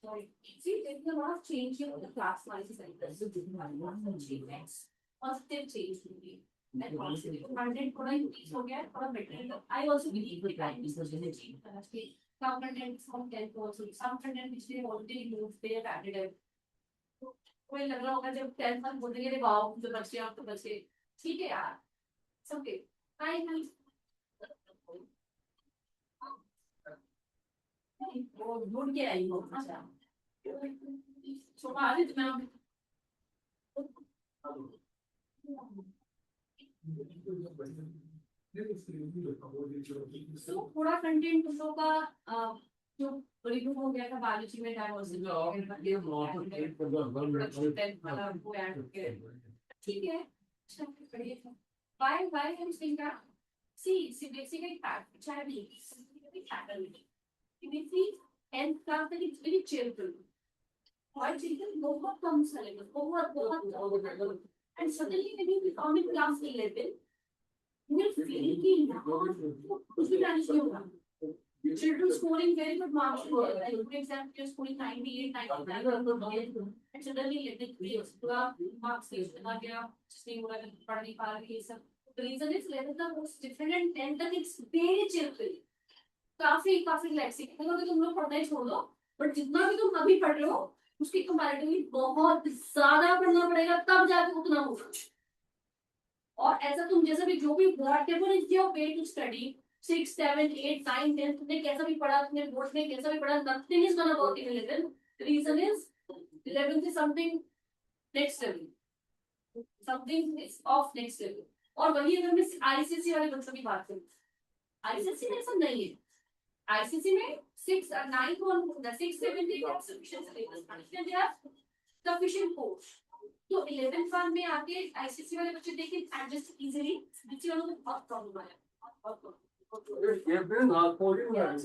Sorry. See, there's a lot of change here in the class wise centers. Positive change will be. And positive. 100 थोड़ा increase हो गया, थोड़ा better. I also believe the time is going to change. Some content from 10 also. Some content which they already moved, they have added it. कोई लग रहा होगा जब 10 तक बोलेंगे रे वाओ जो बच्चे आप तो बच्चे ठीक है यार. It's okay. I will. वो ढूंढ के आई हो अच्छा. छुपा रही तुम्हें. तो थोड़ा कंटेंट तुम लोग का जो रिव्यू हो गया था बायोलॉजी में डाइवर्सिटी ठीक है. why I'm saying that see basically fact which I have faculty basically and class that it's very cheerful. Why children बहुत कम syllabus बहुत and suddenly when you become in class 11 you will feel कि कुछ भी manage नहीं होगा. Children scoring very good marks like for example you're scoring 98 99 and suddenly let it be पूरा marks list आ गया जिसने बोला पढ़ नहीं पा रही ये सब. The reason is 11th the most different and 10th it's very cheerful. काफी रिलैक्सिंग है. तो तुम लोग पढ़ना ही छोड़ दो बट जितना भी तुम अभी पढ़ रहे हो उसके कंपैरेटिवली बहुत ज्यादा पढ़ना पड़ेगा तब जाके उतना होगा. और ऐसा तुम जैसे भी जो भी whatever is your way to study 6 7 8 9 10 तुमने कैसा भी पढ़ा तुमने बोर्ड में कैसा भी पढ़ा nothing is gonna work in 11. The reason is 11th is something next level. Something is of next level. और वही अगर मैं आईसीएसई वाले बच्चों की बात करूं आईसीएसई में ऐसा नहीं है. आईसीएसई में 6 9 1 6 7 8 have sufficient syllabus and they have sufficient course. तो 11th वन में आके आईसीएसई वाले बच्चे देखें एडजस्ट इजीली बच्चे वालों को बहुत प्रॉब्लम आया. ये भी ना कोई नहीं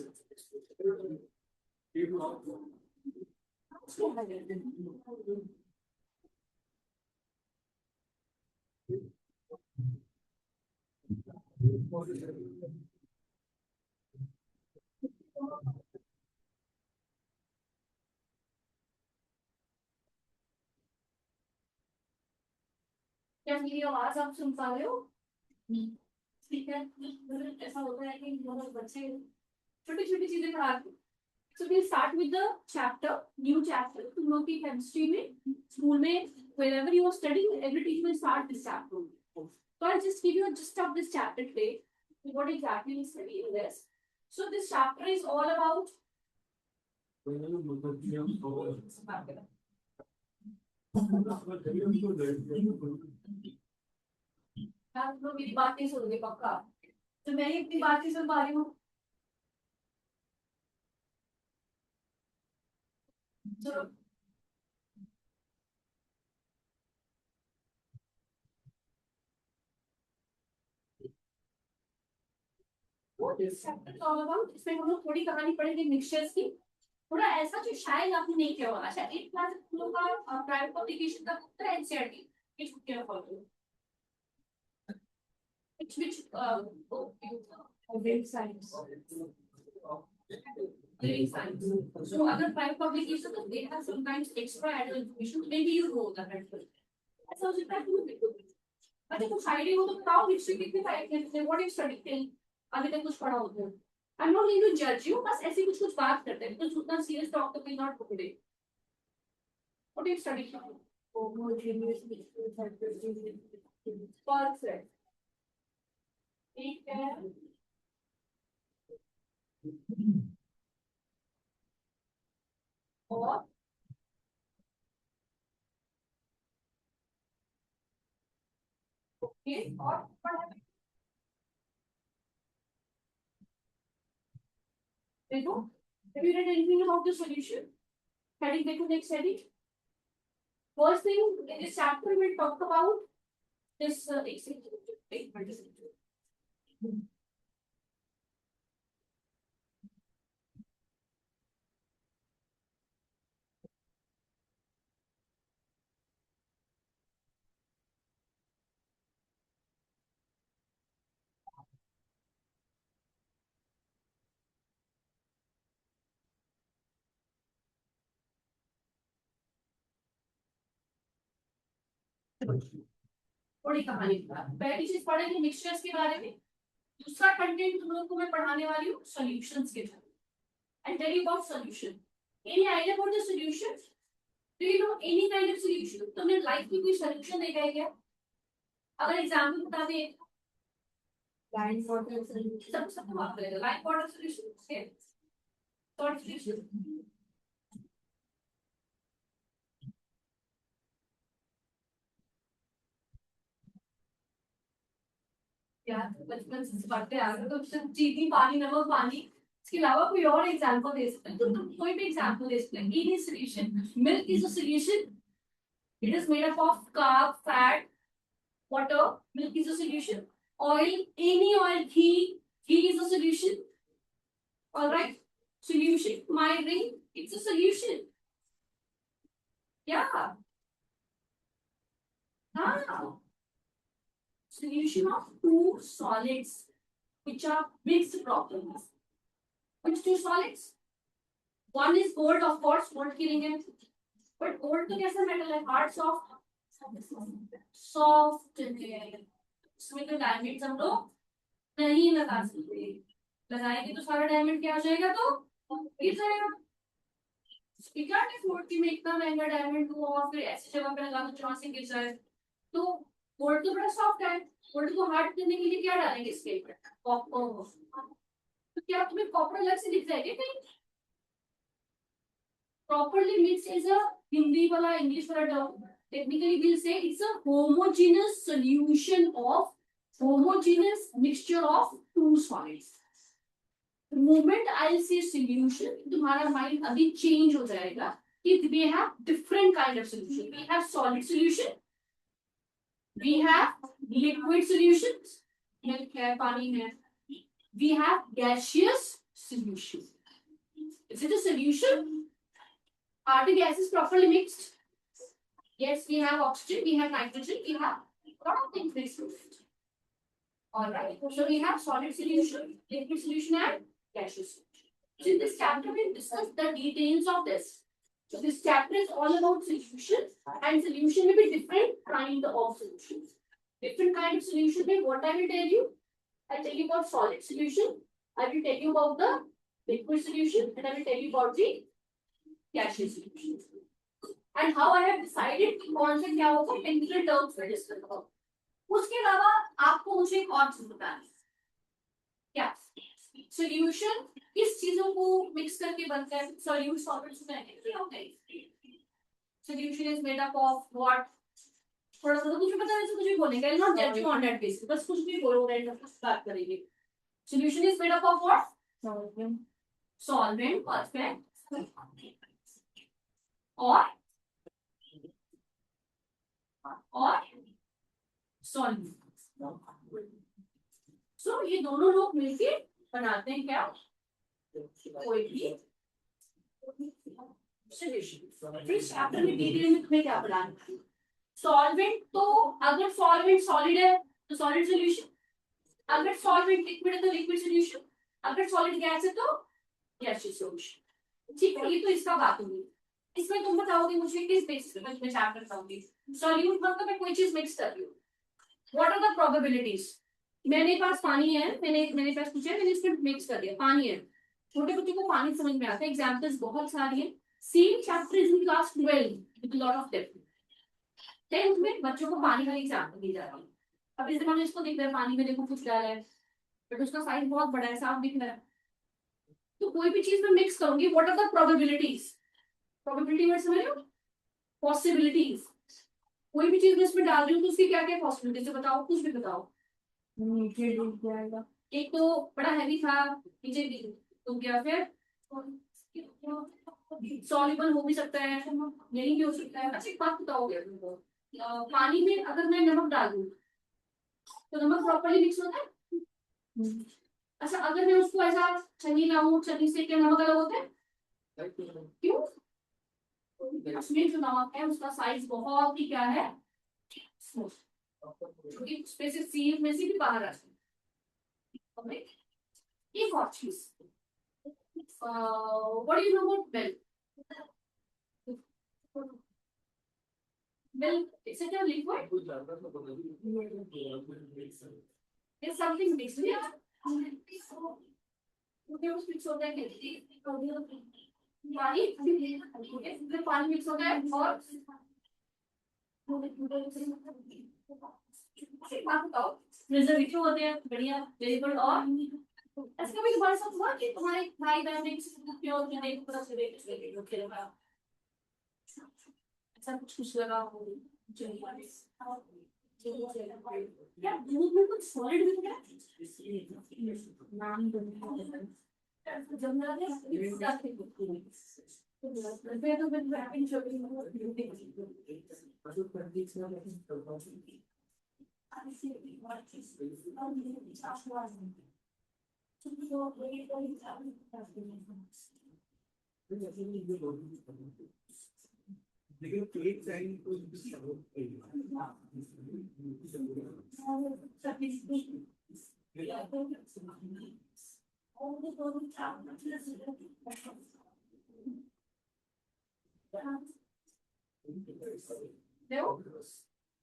क्या मेरी आवाज आप सुन पा रहे हो? ठीक है. ऐसा होता है कि बहुत बच्चे छोटी छोटी चीजें पढ़ाते. So we'll start with the chapter, new chapter. तुम लोग की chemistry में स्कूल में wherever you are studying, every teacher will start this chapter. So I'll just give you a gist of this chapter today. What exactly we study in this. So this chapter is all about. आप लोग मेरी बात नहीं सुनोगे पक्का. तो मैं इतनी बात नहीं सुन पा रही हूँ. चलो What is chapter all about? इसमें हम लोग थोड़ी कहानी पढ़ेंगे मिक्सचर्स की. थोड़ा ऐसा जो शायद आपने नहीं किया होगा. शायद 8th क्लास हम लोग का प्राइवेट पब्लिकेशन का बुक था एनसीईआरटी की छुट्टियां follow which living science. So other private publications they have sometimes extra added information. Maybe you know that. ऐसा हो सकता है तुम देखो. अच्छा कुछ आइडिया हो तो बताओ हिस्ट्री कितने file what you study till अभी तक कुछ पढ़ा हो तो. I am not going to जज यू बस ऐसे कुछ बात करते हैं बिकॉज़ उतना सीरियस टॉक तो we not go today. What you study perfect. ठीक है. और ओके और देखो have you read anything about the solution? Heading देखो next heading. First thing in this chapter we'll talk about this थोड़ी कहानी की बात, पहली चीज पढ़ेंगे मिक्सचर्स के बारे में, दूसरा कंटेंट तुम लोगों को मैं पढ़ाने वाली हूँ सॉल्यूशंस के बारे में, and tell you about solution. Any idea about the solution? Do you know any kind of solution? तुमने लाइफ में कोई सॉल्यूशन देखा है क्या? अगर एग्जांपल बता दे, लाइन वाटर सॉल्यूशन, सब बात करेगा, line water solution, salt solution. यार बचपन से पढ़ते आ रहे हो तो सिर्फ चीनी पानी नमक पानी, इसके अलावा कोई और एग्जांपल दे सकते हैं तो तुम कोई भी एग्जांपल दे सकते हैं। Any solution, milk is a solution, it is made up of carb fat water, milk is a solution. Oil, any oil, ghee is a solution. All right, solution. My ring, it's a solution. Yeah. Ah. Solution of two solids which are mixed problems. Which two solids? One is gold, of course, gold killing it. But gold तो कैसा metal है? Hard, soft. Soft है. इसमें तो diamonds हम लोग नहीं लगा सकते, लगाएंगे तो सारा डायमंड क्या हो जाएगा, तो गिर जाएगा। We can't afford कि मैं इतना महंगा डायमंड दूं और फिर ऐसी जगह पे लगा दूं जहां से गिर जाए। तो गोल्ड तो बड़ा सॉफ्ट है, गोल्ड को हार्ड करने के लिए क्या डालेंगे इसके ऊपर? कॉपर। तो क्या तुम्हें कॉपर अलग से दिख जाएगा कहीं? Properly mixed is a Hindi वाला इंग्लिश वाला term, technically we'll say it's a homogeneous solution of homogeneous mixture of two solids. The moment I'll say solution, तुम्हारा mind अभी change हो जाएगा कि we have different kind of solution. We have solid solution, we have liquid solutions, milk है, पानी है. We have gaseous solution. Is it a solution? Are the gases properly mixed? Yes, we have oxygen, we have nitrogen, we have a lot of things mixed with it. All right. So we have solid solution, liquid solution, and gaseous solution. So in this chapter, we discuss the details of this. So this chapter is all about solution, and solution may be different kind of solutions. Different kind of solution means what I will tell you. I will tell you about solid solution. I will tell you about the liquid solution, and I will tell you about the gaseous solution. And how I have decided कि कौन से क्या होगा technical terms में discuss होगा। उसके अलावा आपको मुझे एक और चीज बतानी है, क्या सॉल्यूशन किस चीजों को मिक्स करके बनता है? सॉल्यूट सॉल्वेंट्स में क्या होता है? Solution is made up of what? थोड़ा सा कुछ पता है तो कुछ भी बोलेंगे, नॉट जज यू ऑन दैट बेसिस, बस कुछ भी बोलो, रैंडम कुछ बात करेंगे। Solution is made up of what? Solvent, perfect, और सॉल्वेंट। सो ये दोनों लोग मिलके बनाते हैं क्या? कोई भी सॉल्यूशन। फिर चैप्टर में डिटेल में तुम्हें क्या पढ़ाना है? सॉल्वेंट, तो अगर सॉल्वेंट सॉलिड है तो सॉलिड सॉल्यूशन, अगर सॉल्वेंट लिक्विड है तो लिक्विड सॉल्यूशन, अगर सॉलिड गैस है तो गैसियस सॉल्यूशन। ठीक है, ये तो इसका बात होगी। इसमें तुम बताओगे मुझे किस बेसिस पे मैं चैप्टर बताऊंगी। सॉल्यूट मतलब मैं कोई चीज मिक्स कर रही हूँ, व्हाट आर द प्रोबेबिलिटीज? मेरे पास पानी है, मेरे पास कुछ है, मैंने इसमें मिक्स कर दिया, पानी है। छोटे बच्चों को पानी समझ में आता है, एग्जांपल्स बहुत सारी हैं। Same chapter is in class 12 with lot of depth. 10th में बच्चों को पानी का एग्जांपल दी जा रही है। अब इस जमाने इसको दिख रहा है पानी में देखो कुछ डाला है, बट उसका साइज बहुत बड़ा है, साफ दिख रहा है। तो कोई भी चीज में मिक्स करूंगी, what are the probabilities? Probability word समझ रहे हो? पॉसिबिलिटीज। कोई भी चीज में इसमें डाल रही हूँ तो उसकी क्या क्या पॉसिबिलिटीज है बताओ, कुछ भी बताओ। नीचे डूब जाएगा, एक तो बड़ा हैवी था, नीचे डूब गया, फिर सॉल्युबल हो भी सकता है, नहीं भी हो सकता है। अच्छा एक बात बताओगे, पानी में अगर मैं नमक डाल दूं तो नमक प्रॉपर्ली मिक्स होता है? अच्छा अगर मैं उसको ऐसा छन्नी लाऊं, छन्नी से क्या नमक अलग होता है? क्यों? उसमें जो नमक है उसका साइज बहुत ही क्या है, स्पेसिफिक सील में से भी बाहर आ जाए। एक और चीज, what do you know about milk? Milk, is it a liquid? It's something mixed. Yeah. Okay, उस mix होता है क्या? पानी, फिर पानी mix होता है और प्रिजर्वेटिव होते हैं बढ़िया वेरी गुड और ऐसा कभी तुम्हारे साथ हुआ कि तुम्हारे भाई बहन ने प्योर के नहीं पूरा से खेला ऐसा कुछ लगा हो जो यार दूध में कुछ सॉलिड भी है नाम जब मैं तो बिल्कुल हैप्पी शॉपिंग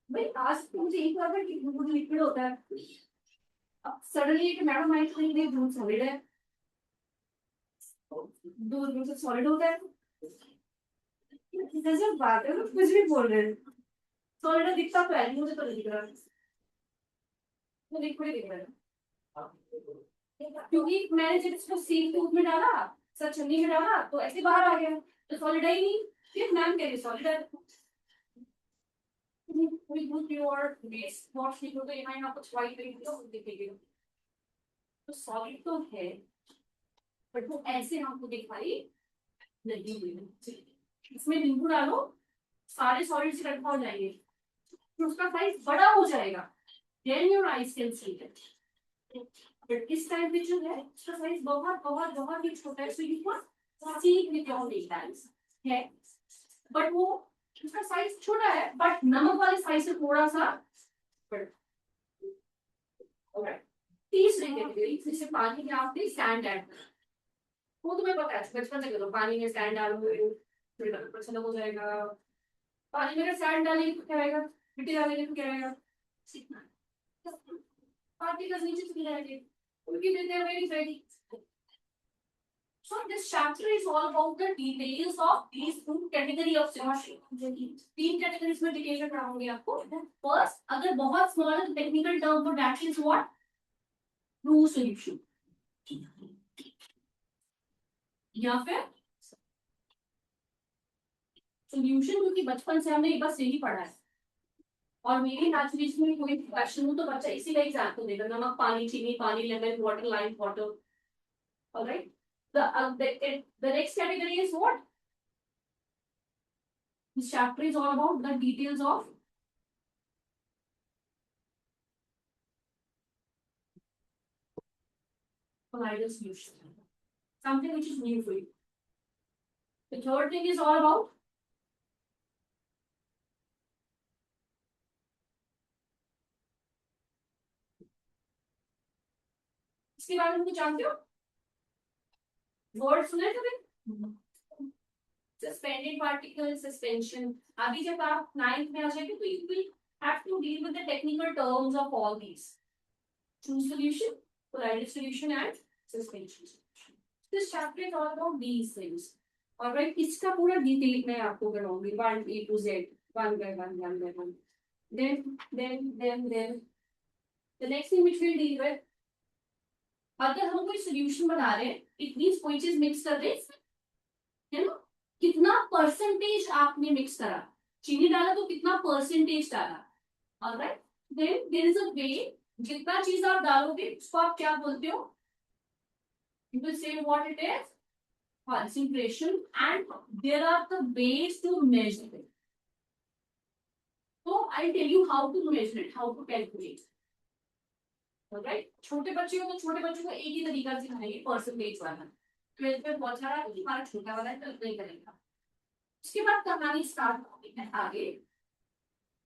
भाई आज मुझे एक बार कि दूध लिक्विड होता है अब सडनली एक मैडम आई तो नहीं दूध सॉलिड है दूध में सॉलिड होता है जैसे बात है कुछ भी बोल रहे हैं सॉलिड दिखता तो है मुझे तो नहीं दिख रहा वो लिक्विड दिख रहा है क्योंकि मैंने जब इसको सील दूध में डाला सच चन्नी में डाला तो ऐसे बाहर आ गया तो सॉलिड है ही नहीं फिर मैम कह रही सॉलिड है we put your base wash लिखो तो यहाँ यहाँ कुछ white तो दिखेगी तो सॉलिड तो है बट वो ऐसे हमको दिखाई नहीं हुई इसमें नींबू डालो सारे सॉलिड से इकट्ठा हो जाएंगे फिर उसका साइज बड़ा हो जाएगा then your eyes can see it but इस टाइम पे जो है उसका साइज बहुत बहुत बहुत ही छोटा है so you can see it with your naked eyes है बट वो उसका साइज छोटा है बट नमक वाले साइज से थोड़ा सा बड़ा ऑलराइट तीसरी कैटेगरी जिसे पानी में आपने सैंड ऐड वो तुम्हें पता है बचपन से करो पानी में सैंड डालो फिर पसंद हो जाएगा पानी में अगर सैंड डालेंगे तो क्या आएगा मिट्टी डालेंगे तो क्या आएगा पार्टिकल्स नीचे चले जाएंगे उनकी देते हैं very ready So this chapter is all about the details of these two category of solution. तीन categories में detail में पढ़ाऊंगी आपको. First, अगर बहुत small है तो technical term for that is what? True solution. या फिर solution क्योंकि बचपन से हमने बस यही पढ़ा है. और मेरी नेचुरलिज्म में कोई क्वेश्चन हो तो बच्चा इसी का एग्जाम्पल देगा नमक पानी चीनी पानी lemon water lime water. Alright. The next category is what? This chapter is all about the details of colloidal solution. Something which is new for you. The third thing is all about इसके बारे में कुछ जानते हो? Word सुने कभी suspended particle suspension अभी जब आप 9th में आ जाएंगे तो you will have to deal with the technical terms of all these true solution colloidal solution and suspension this chapter is all about these things alright इसका पूरा डिटेल मैं आपको कराऊंगी 1 A to Z one by one then the next thing which we'll deal with अगर हम कोई solution बना रहे हैं इट मींस कोई चीज मिक्स कर रहे है ना कितना परसेंटेज आपने मिक्स करा चीनी डाला तो कितना परसेंटेज डाला alright then there is a way जितना चीज आप डालोगे उसको आप क्या बोलते हो you will say what it is concentration and there are the ways to measure it so I'll tell you how to measure it how to calculate right छोटे बच्चे हो तो छोटे बच्चों को एक ही तरीका सिखाएंगे परसेंटेज वाला 12th में बहुत सारा हमारा छोटा वाला है तो नहीं करेगा उसके बाद कहानी स्टार्ट होती है आगे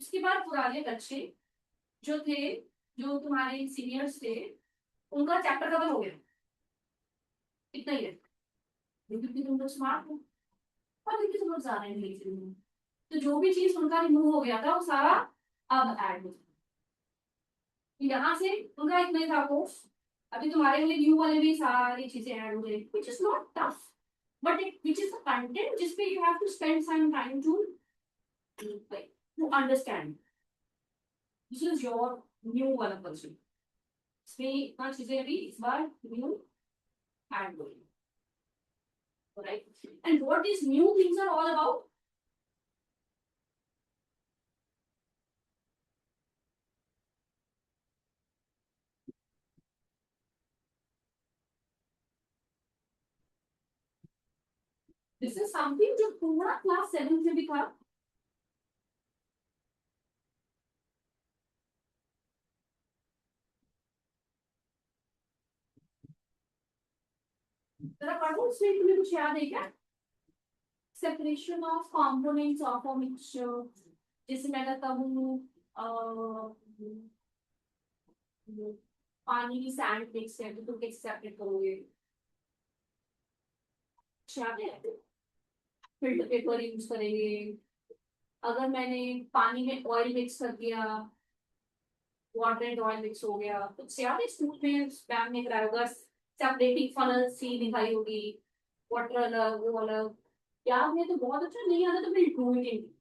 उसके बाद पुराने बच्चे जो थे जो तुम्हारे सीनियर्स थे उनका चैप्टर खत्म हो गया इतना ही है क्योंकि तुम लोग स्मार्ट हो और क्योंकि तुम लोग ज्यादा इंटेलिजेंट हो तो जो भी चीज उनका रिमूव हो गया था वो सारा अब ऐड हो जाएगा। यहाँ से उनका इतना ही था कोर्स, अभी तुम्हारे लिए न्यू वाले भी सारी चीजें ऐड हो गई, which is not tough, but which is the content जिसपे you have to spend some time to like to understand. This is your new वाला person. इसमें इतना चीजें भी इस बार न्यू ऐड हो गई, right? And what these new things are all about? This is something जो पूरा क्लास 7 से भी था। जरा पढ़ो, उसमें तुम्हें कुछ याद है क्या? Separation of components of a mixture, जैसे मैं कहता हूँ पानी की सैंड मिक्स है तो तुम कैसे सेपरेट करोगे? याद है? फिल्टर पेपर यूज करेंगे। अगर मैंने पानी में ऑयल मिक्स कर दिया, वाटर एंड ऑयल मिक्स हो गया, तो याद है स्कूल में मैम ने कराया होगा, सेपरेटिंग फनल सी दिखाई होगी, वाटर अलग वो अलग। याद है तो बहुत अच्छा, नहीं आता तो फिर डू इट।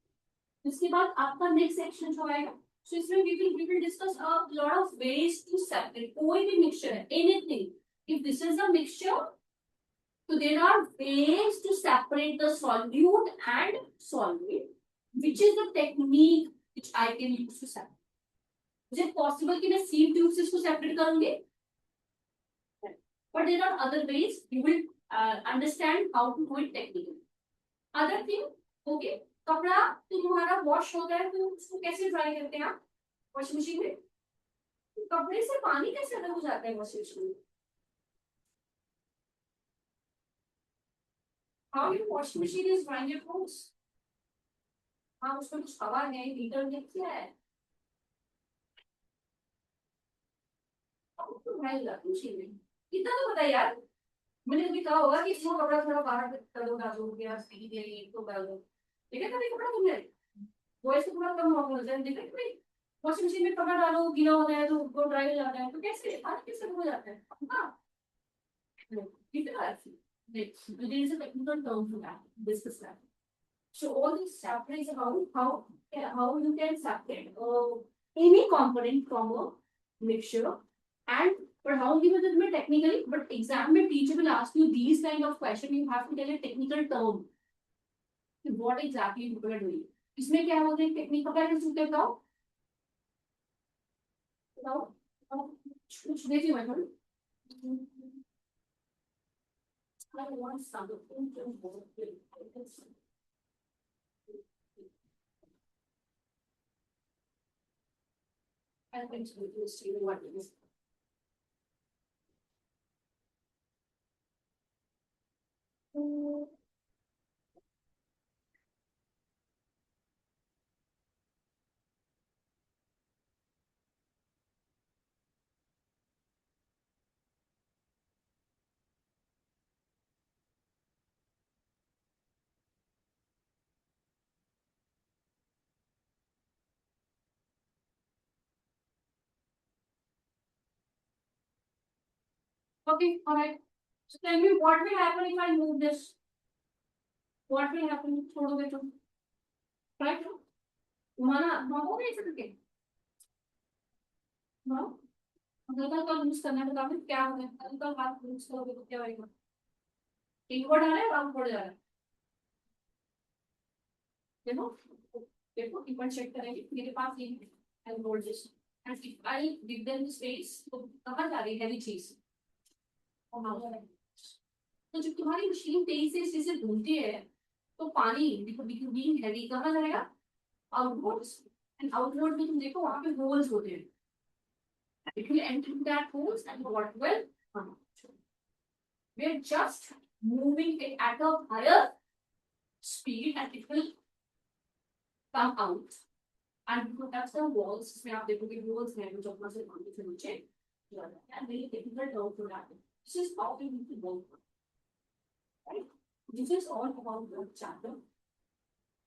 इसके बाद आपका नेक्स्ट सेक्शन जो आएगा, so इसमें we will discuss a lot of ways to separate कोई भी mixture है, anything, if this is a mixture, so there are ways to separate the solute and solvent, which is the technique which I can use to separate. is it possible कि मैं sieve tube से इसको separate करूंगी? But there are other ways, you will understand how to do it technically. Other thing, okay, कपड़ा तुम्हारा wash होता है तो उसको कैसे ड्राई करते हैं आप वॉशिंग मशीन में? कपड़े से पानी कैसे अलग हो जाता है वॉशिंग मशीन में? How your washing machine is drying your clothes? हाँ, उसमें कुछ हवा है, हीटर है, क्या है? तो ड्राई हो जाती है मशीन में। इतना तो पता है यार, मैंने कभी कहा होगा कि इसको कपड़ा थोड़ा बाहर कर दो, डाल दो या स्पीड दे रही तो डाल दो, ठीक है? कभी कपड़ा तुमने वॉइस तो पूरा कम हो जाए, देखा कभी वॉशिंग मशीन में कपड़ा डालो गीला होता है तो वो ड्राई हो जाता है, तो कैसे आज कैसे हो जाता है? हाँ, next, there is a technical term for that. Discuss that. So all these separates about how you can separate any component from a mixture, and but how you will do it technically. But exam में teacher will ask you these kind of question. You have to tell a technical term. What exactly you are doing? इसमें क्या होता है technique का क्या सुनते बताओ? बताओ कुछ देखिए madam. I want something to work with. I'm going to see what it is. Okay, all right. So tell me what will happen if I move this? What will happen? छोड़ोगे तुम, right? तुम्हारा मामू नहीं सकते, हाँ? हल्का हल्का loose करना है, बताओ क्या होगा? हल्का हाथ लूज करोगे तो क्या होगा? इनवर्ड आ रहा है और आउटवर्ड जा रहा है, देखो देखो इनवर्ड चेक करेंगे, मेरे पास ये है I hold this and if I give them space तो कहाँ जा रही है हैवी चीज? तो जब तुम्हारी मशीन तेजी से इस चीज से घूमती है तो पानी देखो बीइंग हैवी कहाँ जाएगा? आउटवर्ड्स, एंड आउटवर्ड में तुम देखो वहां पे होल्स होते हैं, it will enter that holes and what will come out. We are just moving it at a higher speed and it will come out and because that's the walls इसमें आप देखोगे walls हैं जो ऊपर से पानी से नीचे जा रहा है, and very technical term for that. This is how we need to work, right? This is all about the chapter.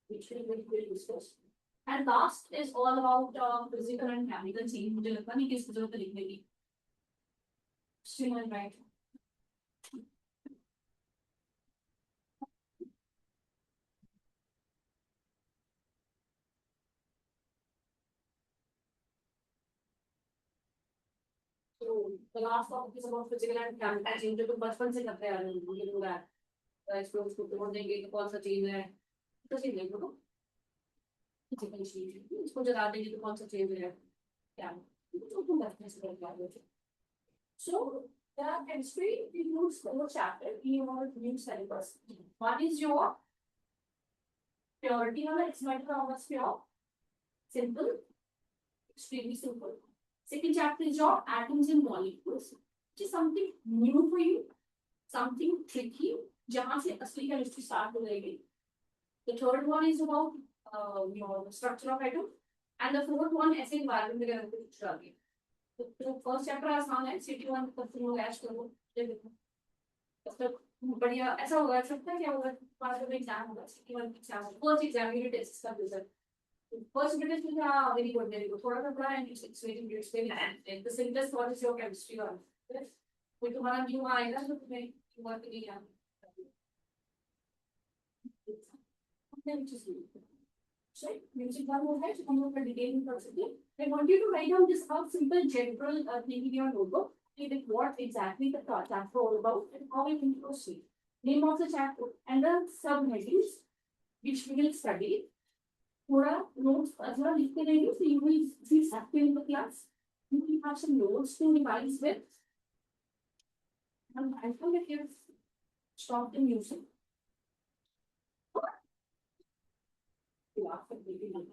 which will discuss. And last is all about physical and chemical change. मुझे लगता नहीं कि इसकी जरूरत है लिखने की. Still and right. So the last topic is about physical and chemical change. जो तुम बचपन से करते आ रहे हो, मुझे लग रहा है. इसको उसको तोड़ देंगे तो कौन सा चेंज है? तो चेंज है वो. physical change. इसको जला देंगे तो कौन सा चेंज है? क्या? तो तुम बचपन से करते आ रहे हो. So the chemistry we use four chapter in your new syllabus. One is your purity wala experiment hours pure. Simple, extremely simple. Second chapter is your atoms and molecules, which is something new for you, something tricky. जहाँ से असली chemistry start हो जाएगी. The third one is about your structure of atom, and the fourth one ऐसे environment वगैरह को कुछ डालिए. तो फर्स्ट चैप्टर आसान है, सिटी वन तक तुम लोग ऐश करो. मतलब बढ़िया ऐसा होगा. सकता है क्या होगा? पास में एग्जाम होगा, city one exam, first exam unit test का result. First unit is very good, very good. थोड़ा सा पढ़ा and it's very nice. The simplest one is your chemistry one. कोई तुम्हारा न्यू आएगा तो तुम्हें वर्क नहीं आना. Right? Music one हो गया, तो हम लोग का डिटेल में कर सकते हैं. I want you to write down this how simple general thing in your notebook. With what exactly the chapter all about and how we can proceed. Name of the chapter and the subheadings which we will study. थोड़ा notes थोड़ा लिख के देंगे, so you will see active in the class. You will have some notes to revise with. And I think if you've stopped the music, you laugh at me.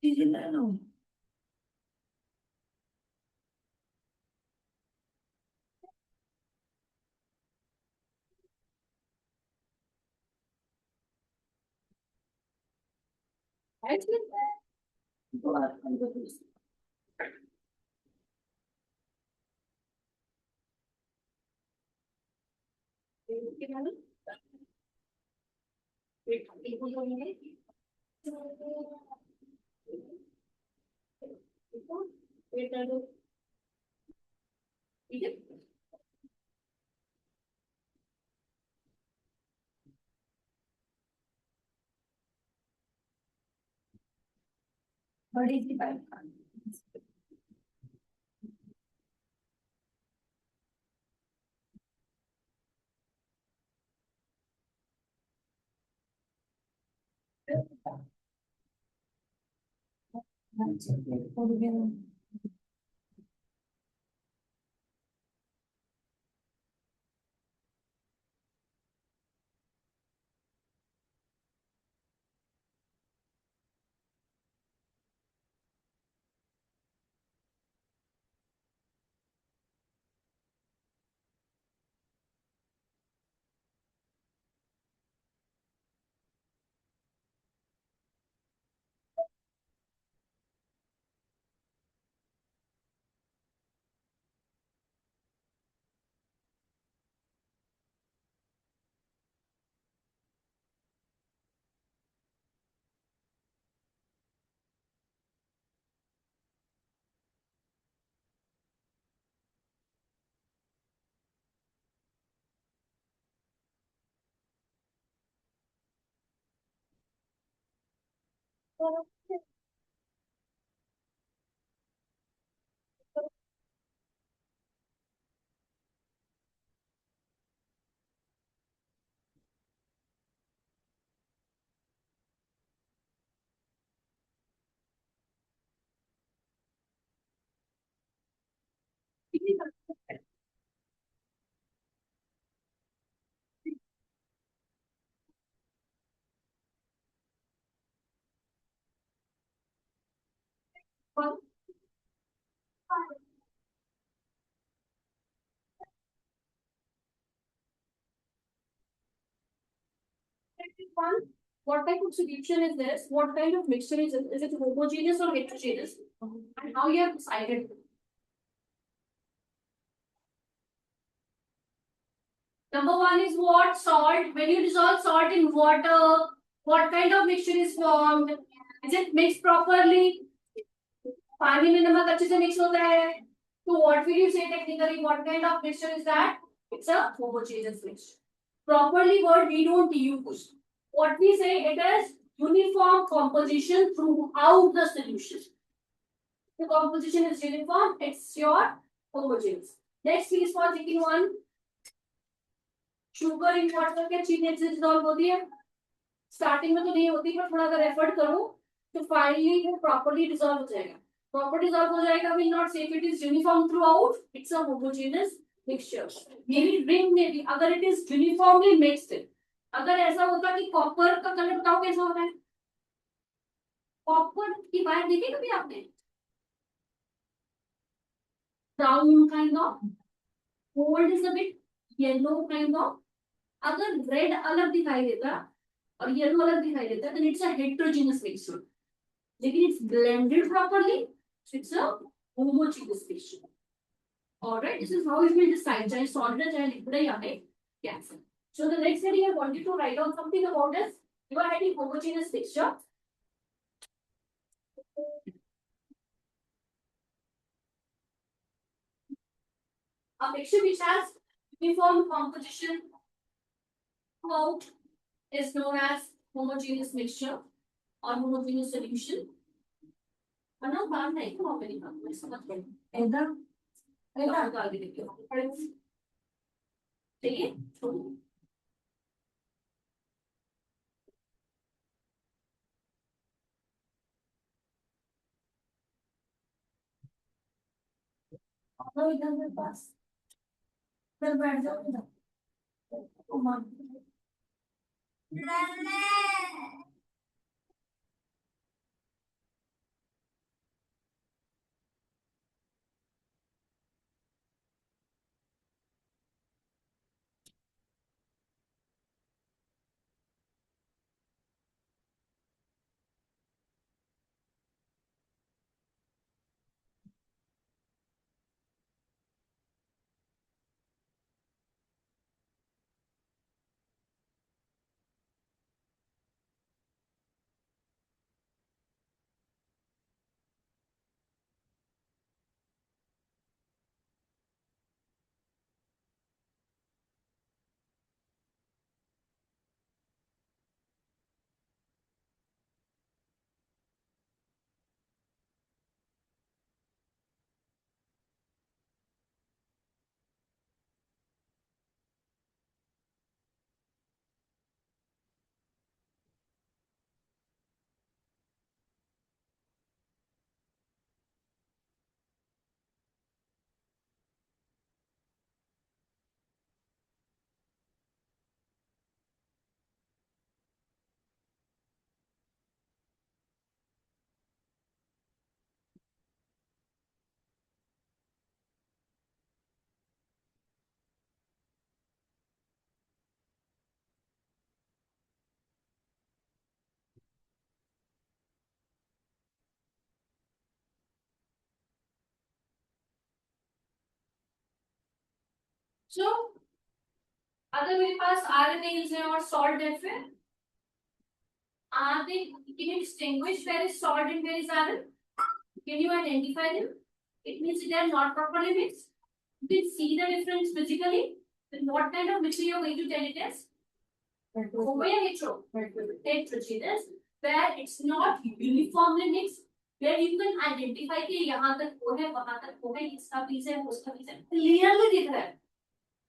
No. I think that. Go out and go to sleep. What is the One, what type of solution is this? What kind of mixture is it? Is it homogeneous or heterogeneous? And how you have decided? Number one is what? Salt. When you dissolve salt in water, what kind of mixture is formed? Is it mixed properly? पानी में नमक अच्छे से mix होता है. So what will you say technically? What kind of mixture is that? It's a homogeneous mixture. Properly word we don't use. What we say it is uniform composition throughout the solution. The composition is uniform. It's your homogeneous. Next please for second one. Sugar in water के अच्छी से dissolve होती है. Starting में तो नहीं होती पर थोड़ा अगर एफर्ट करो तो फाइनली वो प्रॉपर्ली डिसॉल्व हो जाएगा. प्रॉपर डिसॉल्व हो जाएगा विल नॉट से it is uniform through out. It's a homogeneous mixture. मेरी ड्रिंक में भी अगर इट इज यूनिफॉर्मली मिक्स्ड, अगर ऐसा होता कि कॉपर का कलर बताओ कैसा होता है. कॉपर की वायर देखी कभी आपने? Brown kind of, gold is a bit yellow kind of. अगर रेड अलग दिखाई देता और येलो अलग दिखाई देता है then it's a heterogeneous mixture. लेकिन it's blended properly, so it's a homogeneous mixture. Alright, this is how you will decide चाहे solid है चाहे liquid है या फिर gas है. So the next heading I want you to write down something about this. You are writing homogeneous mixture. A mixture which has uniform composition throughout is known as homogeneous mixture or homogeneous solution. ना बात नहीं वहाँ पे लिखा मैं समझ गई. एकदम एकदम डाल दी देखिए ठीक है. तो इधर मेरे पास फिर बैठ जाओ इधर. तो मान So अगर मेरे पास RNAs है और salt है फिर are they, can you distinguish where is salt and where is iron? Can you identify them? It means they are not properly mixed. You can see the difference physically. Then what kind of mixture you are going to tell it as? Homo or hetero? Heterogeneous, where it's not uniformly mixed, where you can identify कि यहाँ तक वो है, वहाँ तक वो है, इसका piece है, उसका piece है, clearly दिख रहा है.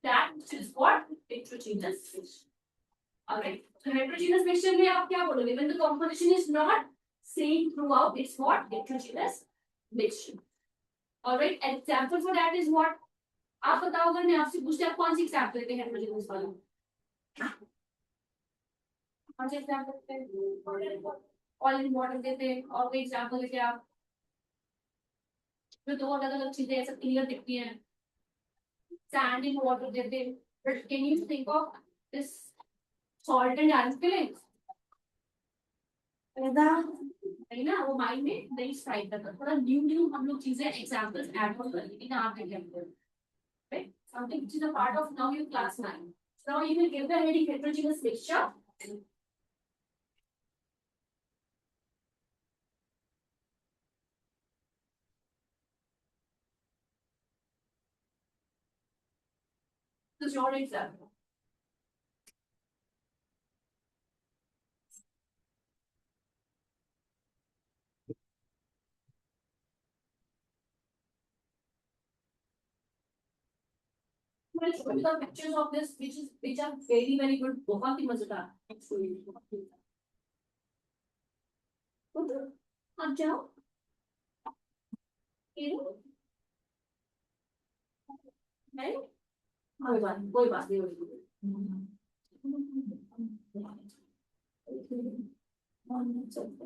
That is what heterogeneous mixture. Alright. So heterogeneous mixture में आप क्या बोलोगे? When the composition is not same throughout, it's what heterogeneous mixture. Alright. An example for that is what? आप बताओ अगर मैं आपसे पूछते आप कौन सी एग्जाम्पल देते हैं हेटेरोजेनस वाला? कौन सी एग्जाम्पल देते हैं? ऑयल इन वाटर देते हैं और कोई एग्जाम्पल देते आप जो दो अलग अलग चीजें ऐसे क्लियर दिखती हैं. सैंड इन वाटर देते हैं. But can you think of this salt and iron filings? है ना, वो माइंड में नहीं स्ट्राइक करता. थोड़ा न्यू हम लोग चीजें एग्जाम्पल्स ऐड ऑन कर लेकिन आप देखेंगे. Right? Something which is a part of now your class 9. So now you will give the heading heterogeneous mixture. So your example. Well, show you the pictures of this, which are very good. बहुत ही मजेदार. आप जाओ. नहीं? कोई बात नहीं होगी. Kami okay.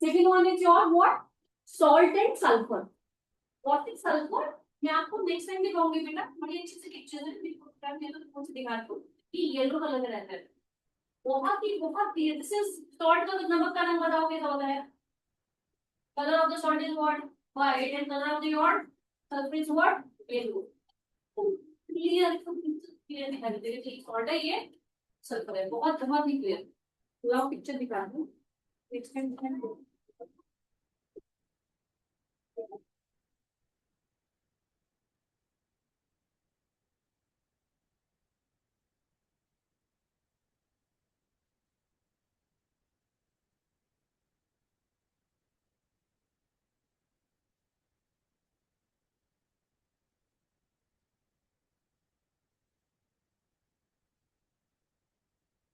Second one is your what? Salt and sulfur. What is sulfur? मैं आपको नेक्स्ट टाइम दिखाऊंगी बेटा. बड़ी अच्छी सी पिक्चर है. मैं तो तुमको दिखाती हूँ कि येलो कलर का रहता है. बहुत ही दिस इज सॉल्ट का नमक का रंग बताओगे क्या होता है? Colour of the salt is what? White and colour of the your sulphur is what? Yellow. Clear clear दिखा देते हैं कि सॉल्ट है ये सल्फर है. बहुत ही क्लियर. पूरा पिक्चर दिखा दूं. नेक्स्ट टाइम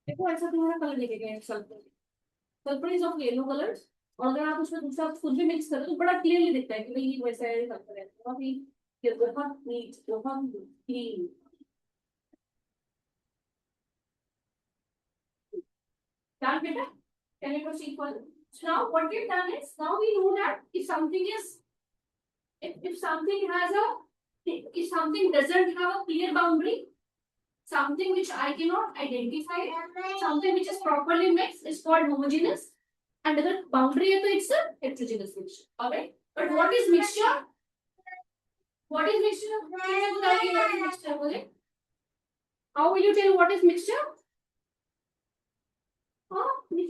देखो ऐसा तुम्हारा कलर लेके गए sulphur. Sulphur is of yellow colour. और अगर आप उसमें दूसरा कुछ भी मिक्स करो तो बड़ा क्लियरली दिखता है कि भाई ये वैसा है सल्फर है. बहुत नीट बहुत clean. Done, beta? Can you proceed further? So now what we've done is now we know that if something is if something has a if something doesn't have a clear boundary, something which I cannot identify, something which is properly mixed is called homogeneous. And अगर boundary है तो it's a heterogeneous mixture. Alright. But what is mixture? What is mixture? What is mixture? How will you tell what is mixture?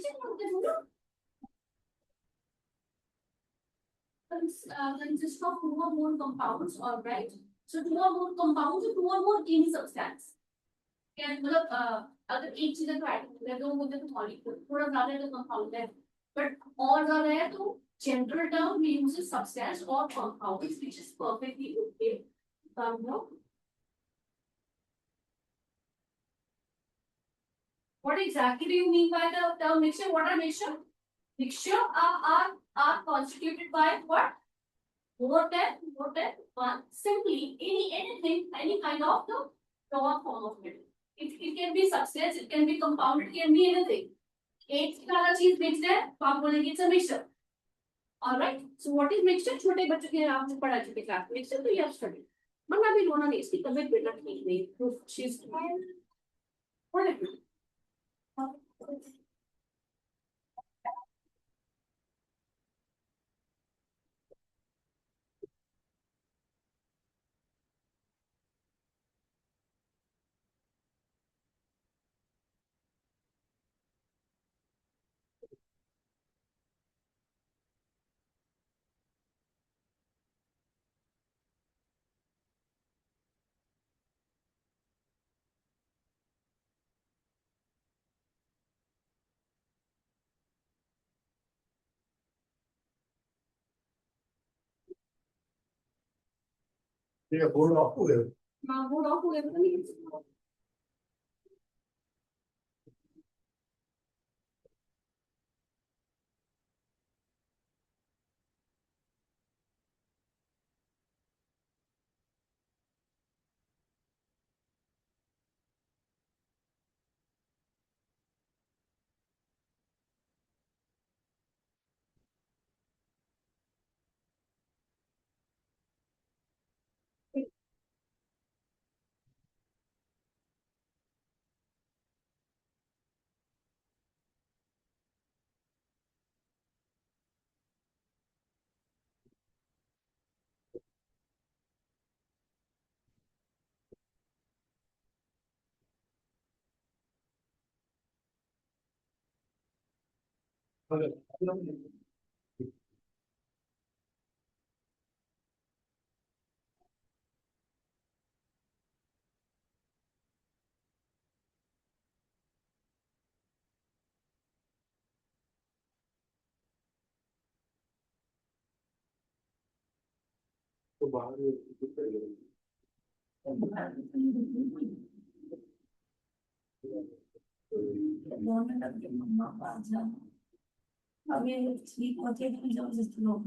mixture बोलते हैं ना, consist of two or more compounds, all right. So two or more compounds or two or more any substance. क्या मतलब अगर एक चीज को add कर दो मुझे तो मॉलिक्यूल थोड़ा ज्यादा तो कंपाउंड है, बट और ज्यादा है तो general term we use substance और compounds which is perfectly okay. What exactly do you mean by the term mixture? What are mixture? Mixture are constituted by what? More than one. Simply anything, any kind of the raw form of it. It can be substance, it can be compound, it can be anything. एक से ज्यादा चीज mixed है तो आप बोलेंगे it's a mixture. Alright, so what is mixture? छोटे बच्चों के आपने पढ़ा चुके क्लास मिक्सचर तो ये आप स्टडी. वरना भी रोना नहीं, इसकी तबीयत बेटा ठीक नहीं, तो शी इज व्हाट. ये बोर्ड ऑफ हो गया. हाँ वो ऑफ हो गया, पता नहीं कैसे. तो बाहर अभी ठीक होती है तो जबरदस्ती लोग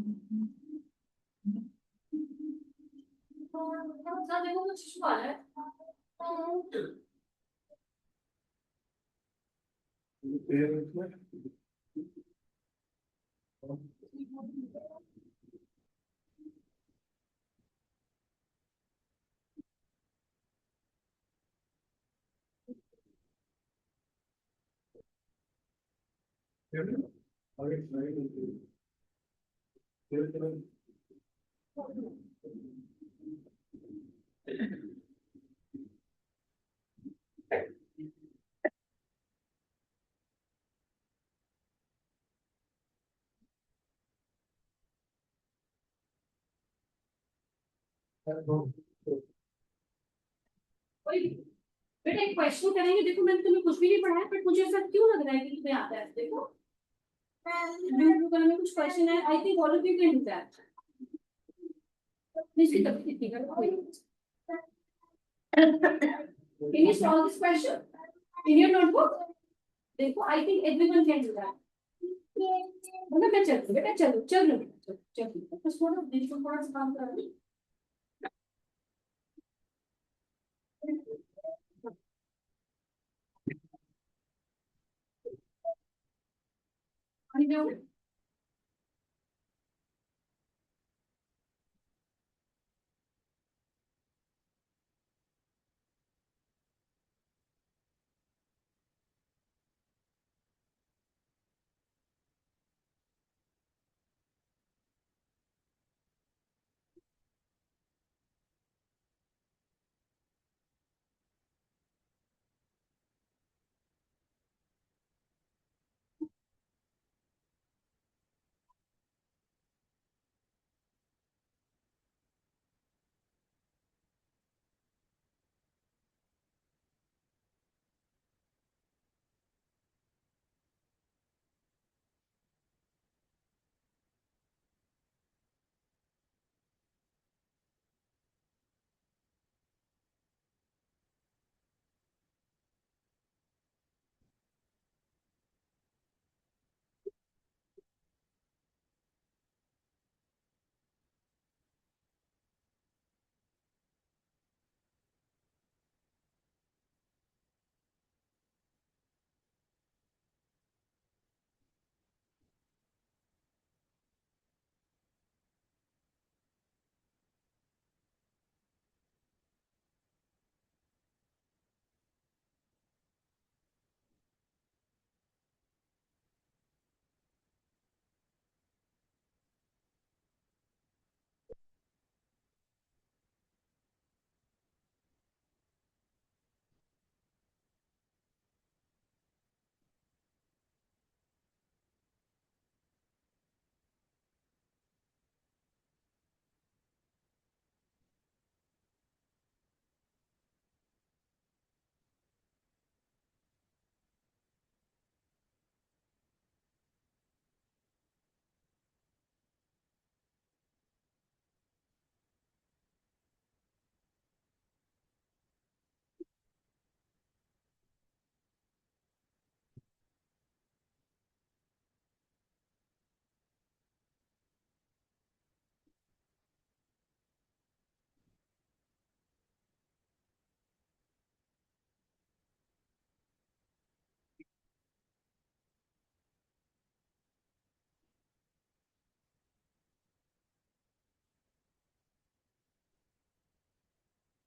देखो कुछ इशू आ रहा है. कोई बेटा एक क्वेश्चन करेंगे. देखो मैंने तुम्हें कुछ भी नहीं पढ़ाया, बट मुझे ऐसा क्यों लग रहा है कि तुम्हें आता है. देखो ब्लू कलर में कुछ क्वेश्चन है. I think all of you can do that. इसकी तब कितनी करो. Can you solve this question in your notebook? देखो I think everyone can do that. मतलब मैं चलती बेटा, चलो चलो चलो चलो बस थोड़ा दिन को थोड़ा सा काम कर ली.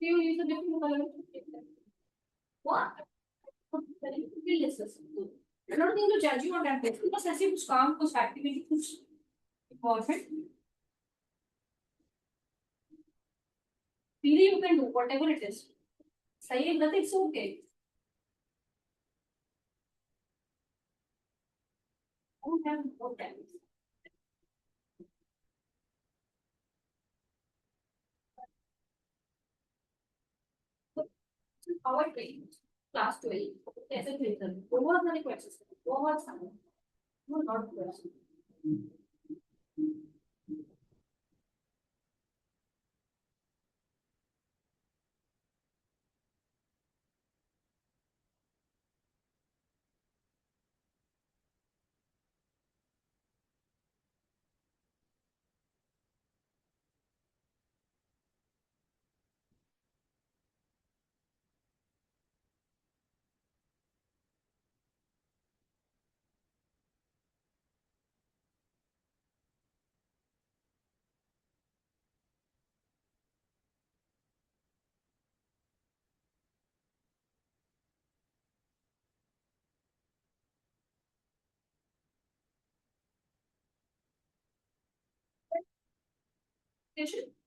You use a different color. What? We'll discuss. I don't think to judge you on that basis because ऐसे कुछ काम कुछ activity कुछ important. Really, you can do whatever it is. सही है गलत it's okay. I don't have more time. How I trained class 12 ऐसे trainer बहुत सारे questions बहुत सारे वो not questions.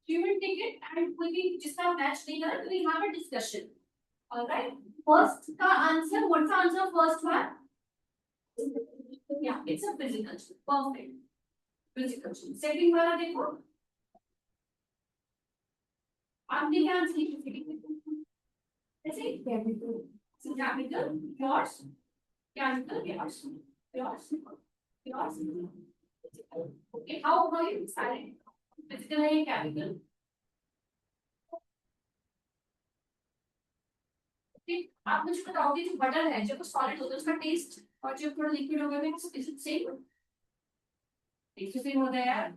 You will take it and maybe just have match later. We have a discussion. All right. First का answer. What's the answer? First one. Yeah, it's a physical. Perfect. Physical. Second वाला देखो. आप देखिए answer. ऐसे capital. So capital yours. Capital yours. Yours. Yours. Okay. How about you? Silent. Physical है capital. आप मुझे बताओगे जो बटर है जब वो सॉलिड होता है उसका टेस्ट और जब थोड़ा लिक्विड होगा तो सेम सेम होता है यार.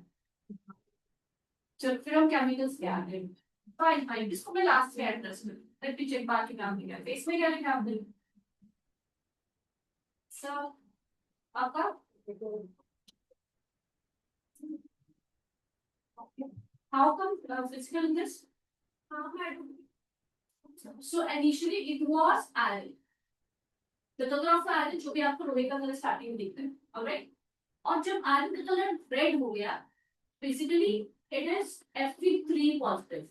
चल फिर हम केमिकल्स क्या है. फाइन फाइन इसको मैं लास्ट में ऐड कर दूं. लेट मी चेक बाकी नाम लिखा है इसमें क्या लिखा आपने. सर आपका how come physical in this. So initially it was iron. The color of the iron जो भी आपको लोहे का कलर स्टार्टिंग में दिखता है. Alright. और जब आयरन का कलर रेड हो गया basically it is Fe3 positive.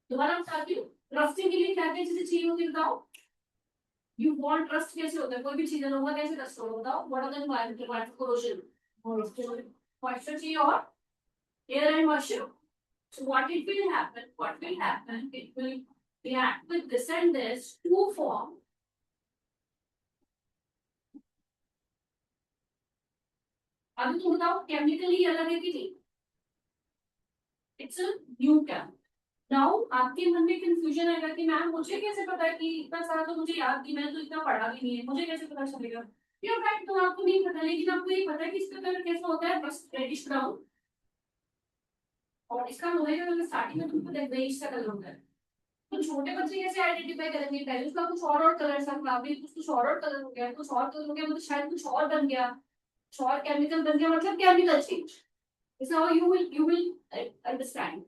दोबारा बताती हूँ रस्टिंग के लिए क्या क्या चीजें चाहिए होती है बताओ. यू वांट रस्ट कैसे होता है कोई भी चीज होगा कैसे रस्ट होगा बताओ. What are the environment required for corrosion. Moisture चाहिए और air and moisture. So what it will happen? What will happen? It will react with this and this to form. अभी तुम बताओ केमिकली अलग है कि नहीं. It's a new came. Now आपके मन में कंफ्यूजन आएगा कि मैम मुझे कैसे पता है कि इतना सारा तो मुझे याद नहीं मैंने तो इतना पढ़ा भी नहीं है मुझे कैसे पता चलेगा. योर राइट तो आपको नहीं पता लेकिन आपको ये पता है कि इसका कलर कैसा होता है बस रेडिश ब्राउन. और इसका लोहे का कलर स्टार्टिंग में तुमको रेडिश सा कलर होता है. तो छोटे बच्चे कैसे आइडेंटिफाई करेंगे पहले उसका कुछ और कलर था अभी कुछ और कलर हो गया कुछ और कलर हो गया मतलब शायद कुछ और बन गया कुछ और केमिकल बन गया मतलब chemical change. It's how you will understand.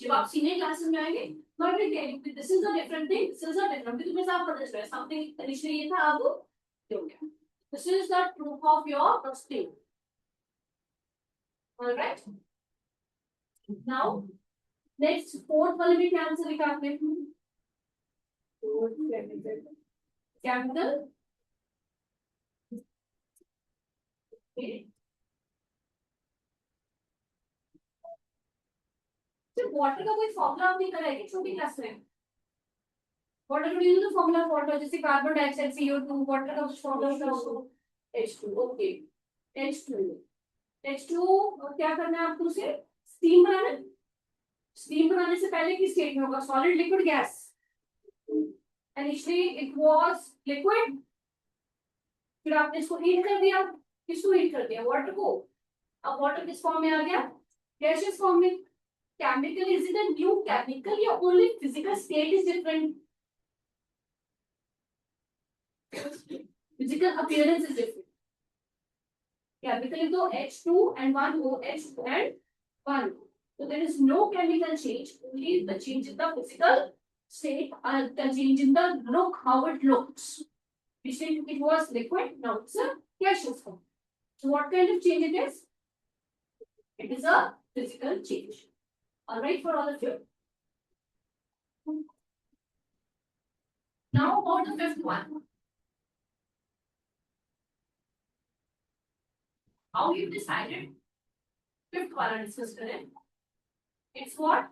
जब आप सीनियर क्लासेस में आएंगे not really this is a different thing this is a different thing तुम्हें सब पता चलेगा समथिंग इनिशियली ये था अब हो गया. This is the proof of your prostate. Alright. Now next fourth वाले में क्या आंसर लिखा आपने. कैपिटल वाटर का कोई फॉर्मूला आप नहीं कराएंगे छोटी क्लास में. वाटर का यूज फॉर्मूला वाटर जैसे कार्बन डाइऑक्साइड CO2 वाटर का कुछ फॉर्मूला होता है उसको H2. ओके H2 H2 क्या करना है आपको उसे स्टीम बनाना है. स्टीम बनाने से पहले किस स्टेट में होगा solid liquid gas. Initially it was liquid. फिर आपने इसको हीट कर दिया. किसको हीट कर दिया वाटर को. अब वाटर किस फॉर्म में आ गया गैसियस फॉर्म में. Chemical is it a new chemical या only physical state is different. Physical appearance is different. Chemically, तो H2 and 1 OH and 1 So there is no chemical change, only the change in the physical state, the change in the look, how it looks. Which means it was liquid, now it's a gaseous form. So what kind of change it is? It is a physical change. Alright for all of you. Now about the fifth one. How you decided? Fifth one I discussed today. It's what?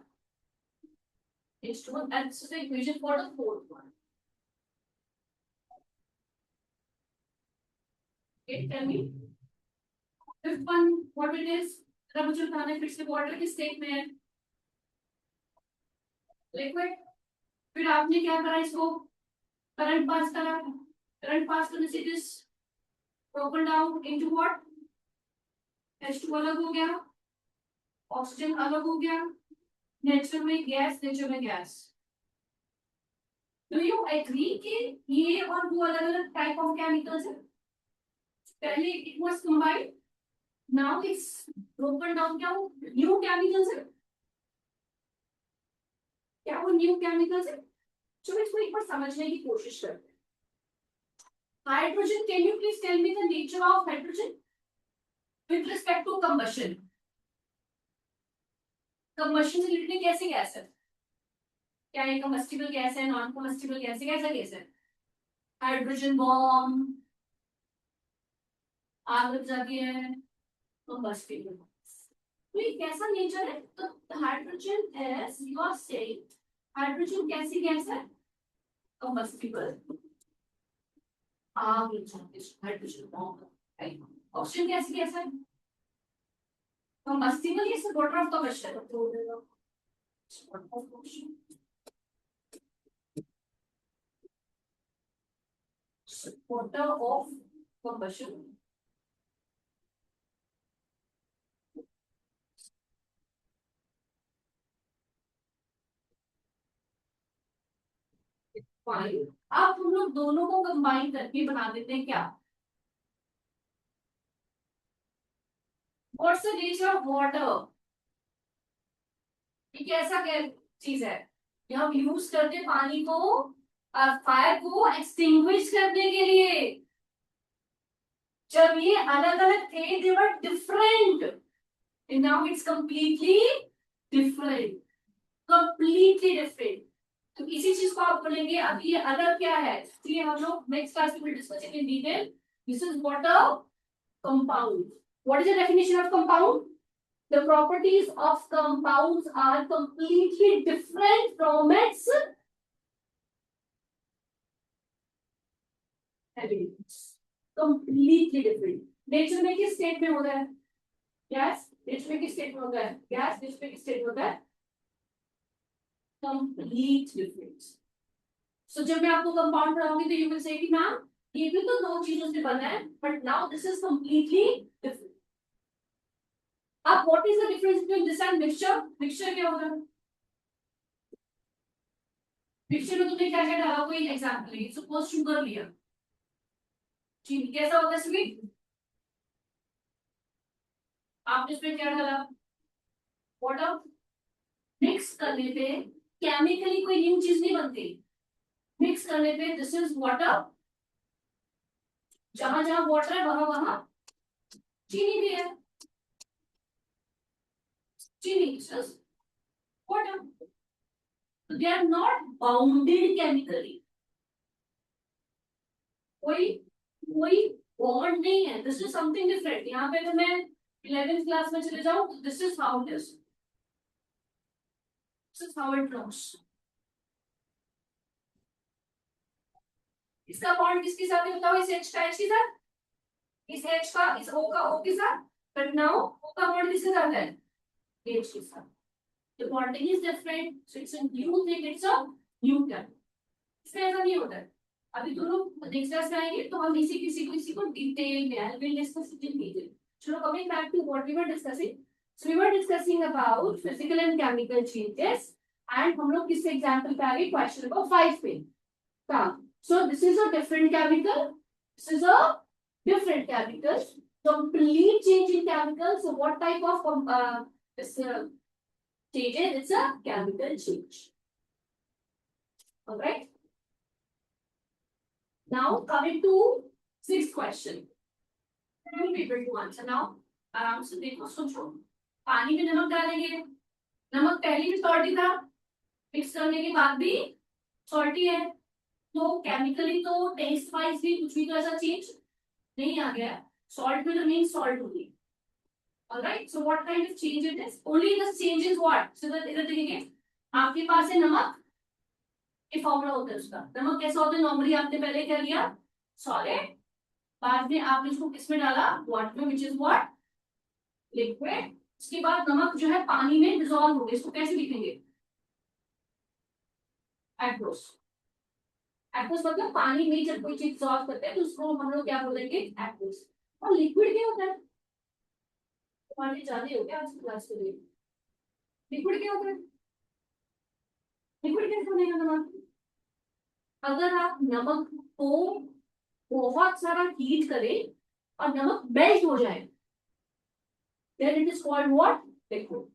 H2, and this is the equation for the fourth one. Okay, tell me. Fifth one, what it is? जरा मुझे बताना है फिर से water किस state में है? Liquid. फिर आपने क्या करा इसको? Current pass करा. Current pass करने से it is broken down into what? H2 अलग हो गया. Oxygen अलग हो गया. नेचर में गैस, नेचर में गैस. Do you agree कि ये और वो अलग-अलग type of chemicals है? पहले it was combined, now it's broken down. क्या वो new chemicals है? क्या वो new chemicals है? चलो इसको एक बार समझने की कोशिश करते हैं. Hydrogen, can you please tell me the nature of hydrogen with respect to combustion? Combustion से रिलेटेड कैसी गैस है? क्या ये combustible गैस है, non combustible गैस है, कैसा गैस है? हाइड्रोजन बॉम्ब आग लग जाती है, combustible. तो ये कैसा नेचर है? तो hydrogen as you are saying, hydrogen कैसी गैस है? combustible. आग लग जाती है, हाइड्रोजन बॉम्ब. ऑक्सीजन कैसी गैस है? combustible is the water of combustion. Water of combustion. Fine. अब हम लोग दोनों को कंबाइन करके बना देते हैं क्या? What's the nature of water? ये कैसा चीज है? ये हम यूज करते हैं पानी को, फायर को एक्सटिंग्विश करने के लिए. जब ये अलग अलग थे, they were different, and now it's completely different. Completely different. तो इसी चीज को आप बोलेंगे अब ये अलग क्या है? इसलिए हम लोग नेक्स्ट क्लास में discuss in detail. This is water compound. What is the definition of compound? The properties of compounds are completely different from its elements. Completely different. Nature में किस स्टेट में होता है? गैस. नेचर में किस state में होता है? गैस. नेचर में किस स्टेट में होता है? Complete difference. So जब मैं आपको कंपाउंड पढ़ाऊंगी तो you will say कि मैम ये भी तो दो चीजों से बना है, but now this is completely different. अब what is the difference between this and mixture? Mixture क्या होगा? Mixture में तुमने क्या क्या डाला? कोई एग्जांपल है. Suppose शुगर लिया. चीनी कैसा होता है? स्वीट. आपने इसमें क्या डाला? वाटर. मिक्स करने पे केमिकली कोई न्यू चीज नहीं बनती. मिक्स करने पे दिस इज वाटर. जहां जहां वाटर है वहां वहां चीनी भी है. चीनी is water. They are not bounded chemically. कोई बॉन्ड नहीं है. This is something different. यहाँ पे अगर मैं 11th क्लास में चले जाऊं, this is how it is. This is how it looks. इसका बॉन्ड किसके साथ है बताओ? इस H का H के साथ, इस H का इस O का O के साथ. बट नाउ O का बॉन्ड किसके साथ है? H के साथ. The bonding is different, so it's a new thing. It's a new term. इसमें ऐसा नहीं होता है. अभी दोनों नेक्स्ट क्लास में आएंगे तो हम इसी को डिटेल में विल डिस्कस इन डिटेल. चलो coming back to what we were discussing. So we were discussing about physical and chemical changes and हम लोग किस एग्जांपल पे आ गए? क्वेश्चन नंबर 5 पे. So this is a different chemical. This is a different chemical. Complete change in chemical. So what type of this changes, it's a chemical change. All right. Now coming to sixth question. You will be able to answer now. आराम से देखो सोचो. पानी में नमक डालेंगे. नमक पहले भी सॉल्टी था. मिक्स करने के बाद भी सॉल्टी है. तो केमिकली तो टेस्ट वाइज भी कुछ भी तो ऐसा चेंज नहीं आ गया. Salt will remain salt only. Alright. So what kind of change it is? Only the change is what? So that इधर देखिए. आपके पास है नमक. ये फॉर्मूला होता है उसका. नमक कैसा होता है? नॉर्मली आपने पहले क्या लिया? सॉलिड. बाद में आपने इसको किसमें डाला? वाटर में, which is what? लिक्विड. उसके बाद नमक जो है पानी में डिसॉल्व हो गया. इसको कैसे लिखेंगे? एक्वस. एक्वस मतलब पानी में जब कोई चीज डिसॉल्व करते हैं तो उसको हम लोग क्या बोलेंगे? एक्वस. और लिक्विड क्या होता है? पानी ज्यादा हो गया आज की क्लास के लिए. लिक्विड क्या होता है? लिक्विड कैसे बनेगा नमक? अगर आप नमक को बहुत सारा हीट करें और नमक मेल्ट हो जाए, then it is called what? Liquid.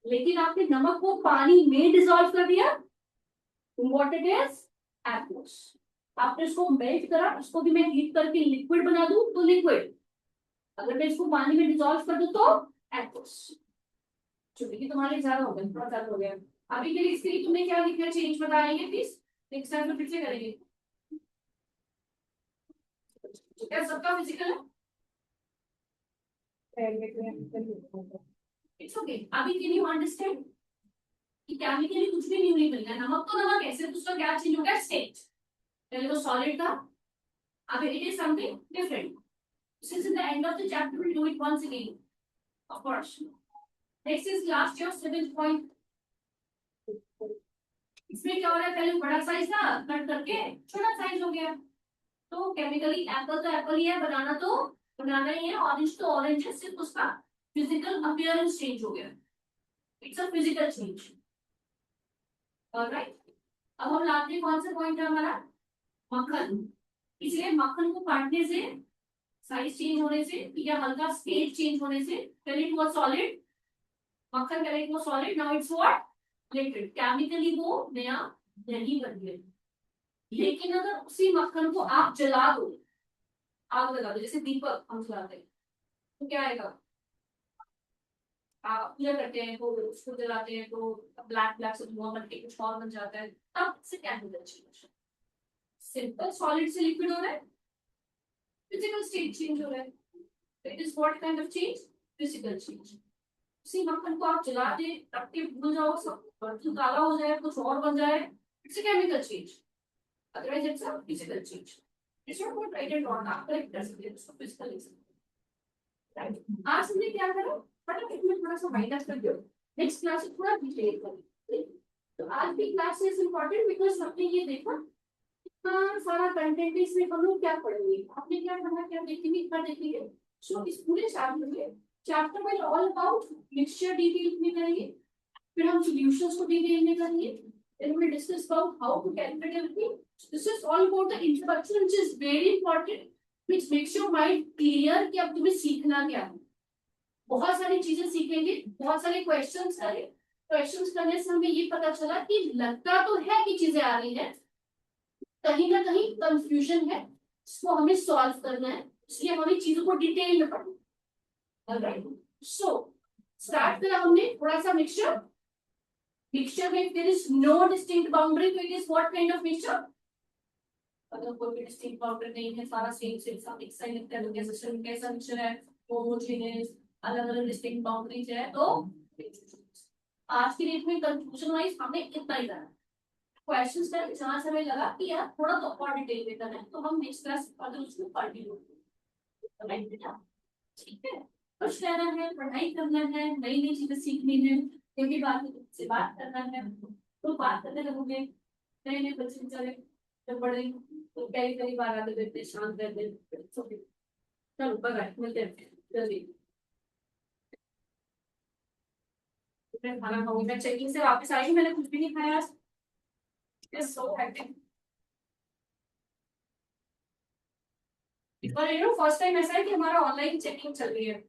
लेकिन आपने नमक को पानी में डिसॉल्व कर दिया, what it is? Aqueous. आपने इसको मेल्ट करा, उसको भी मैं हीट करके लिक्विड बना दूं तो लिक्विड. अगर मैं इसको पानी में डिसॉल्व कर दूं तो aqueous. चूंकि तुम्हारे ज्यादा हो गया, थोड़ा ज्यादा हो गया. अभी के लिए इसके लिए तुमने क्या लिखना? चेंज बताएंगे प्लीज. नेक्स्ट टाइम में फिर से करेंगे. क्या सबका फिजिकल है? It's okay. अभी कैन यू अंडरस्टैंड कि केमिकली कुछ भी न्यू नहीं मिल रहा है. नमक तो नमक है, सिर्फ उसका क्या चेंज हो गया? स्टेट. पहले तो सॉलिड था, अब it is something different. Since in the end of the chapter we'll do it once again, of course. Next is last year 7th. इसमें क्या हो रहा है? पहले बड़ा साइज था, कट करके छोटा साइज हो गया. तो केमिकली एप्पल तो एप्पल ही है, बनाना तो बनाना ही है, ऑरेंज तो ऑरेंज है, सिर्फ उसका फिजिकल अपीयरेंस चेंज हो गया. It's a physical change. Alright. अब हम लाते हैं कौन सा पॉइंट है हमारा? मक्खन. इसलिए मक्खन को काटने से, साइज चेंज होने से या हल्का स्टेट चेंज होने से, पहले इट वाज सॉलिड. मक्खन पहले it was solid, now it's what? Liquid. Chemically वो नया नहीं बन गया. लेकिन अगर उसी मक्खन को आप जला दो, आग लगा दो, जैसे दीपक हम जलाते हैं, तो क्या आएगा? आप पूजा करते हैं तो उसको जलाते हैं तो ब्लैक ब्लैक से धुआं बन के कुछ और बन जाता है, तब से केमिकल चेंज. सिंपल सॉलिड से लिक्विड हो रहा है, फिजिकल स्टेट चेंज हो रहा है. It is what kind of change? Physical change. उसी मक्खन को आप जला दे, रख के भूल जाओ, सब बर्तन काला हो जाए, कुछ और बन जाए, it's a chemical change. Otherwise, it's a physical change. It's not what right and wrong. आप correct कर सकते हैं उसको physical नहीं. Right? आज हमने क्या करा? मतलब इसमें थोड़ा सा वाइंड अप कर दो. Next class में थोड़ा डिटेल करें. तो आज की क्लास is important because हमने ये देखा इतना सारा कंटेंट है, इसमें हम लोग क्या पढ़ेंगे? आपने क्या पढ़ा, क्या देखेंगे, इतना देखेंगे. So इस पूरे चैप्टर में all about mixture detail में करेंगे. फिर हम solutions को detail में करेंगे. Then we'll discuss about how to calculate everything. This is all about the introduction, which is very important, which makes your mind clear कि अब तुम्हें सीखना क्या है. बहुत सारी चीजें सीखेंगे, बहुत सारे क्वेश्चंस करें. क्वेश्चंस करने से हमें ये पता चला कि लगता तो है कि चीजें आ रही हैं, कहीं ना कहीं कंफ्यूजन है, इसको हमें सॉल्व करना है. इसलिए हमें चीजों को डिटेल में पढ़ना. ऑलराइट. सो स्टार्ट करा हमने थोड़ा सा मिक्सचर. Mixture में if there is no distinct boundary, so it is what kind of mixture? अगर कोई भी distinct boundary नहीं है, सारा same सा मिक्स ही लगता है, तो कैसा सिस्टम, कैसा मिक्सचर है? होमोजेनियस. अलग-अलग distinct boundaries है तो आज की डेट में कंक्लूजन वाइज हमने इतना ही करा. क्वेश्चंस का जहां समय लगा कि यार थोड़ा तो और डिटेल में करना है, तो हम नेक्स्ट क्लास अगर उसको कंटिन्यू करेंगे. राइट बेटा? ठीक है. कुछ करना है, पढ़ाई करना है, नई नई चीजें सीखनी है, कोई बात से बात करना है तो बात करने लगोगे. नए नए बच्चे चले जब बड़े तो कई बार आते बैठते शांत रहते. चलो बाय, मिलते हैं जल्दी. मैं खाना खाऊंगी. मैं चेकिंग से वापस आई हूँ, मैंने कुछ भी नहीं खाया आज. It's so hectic. और फर्स्ट टाइम ऐसा है कि हमारा ऑनलाइन चेकिंग चल रही है.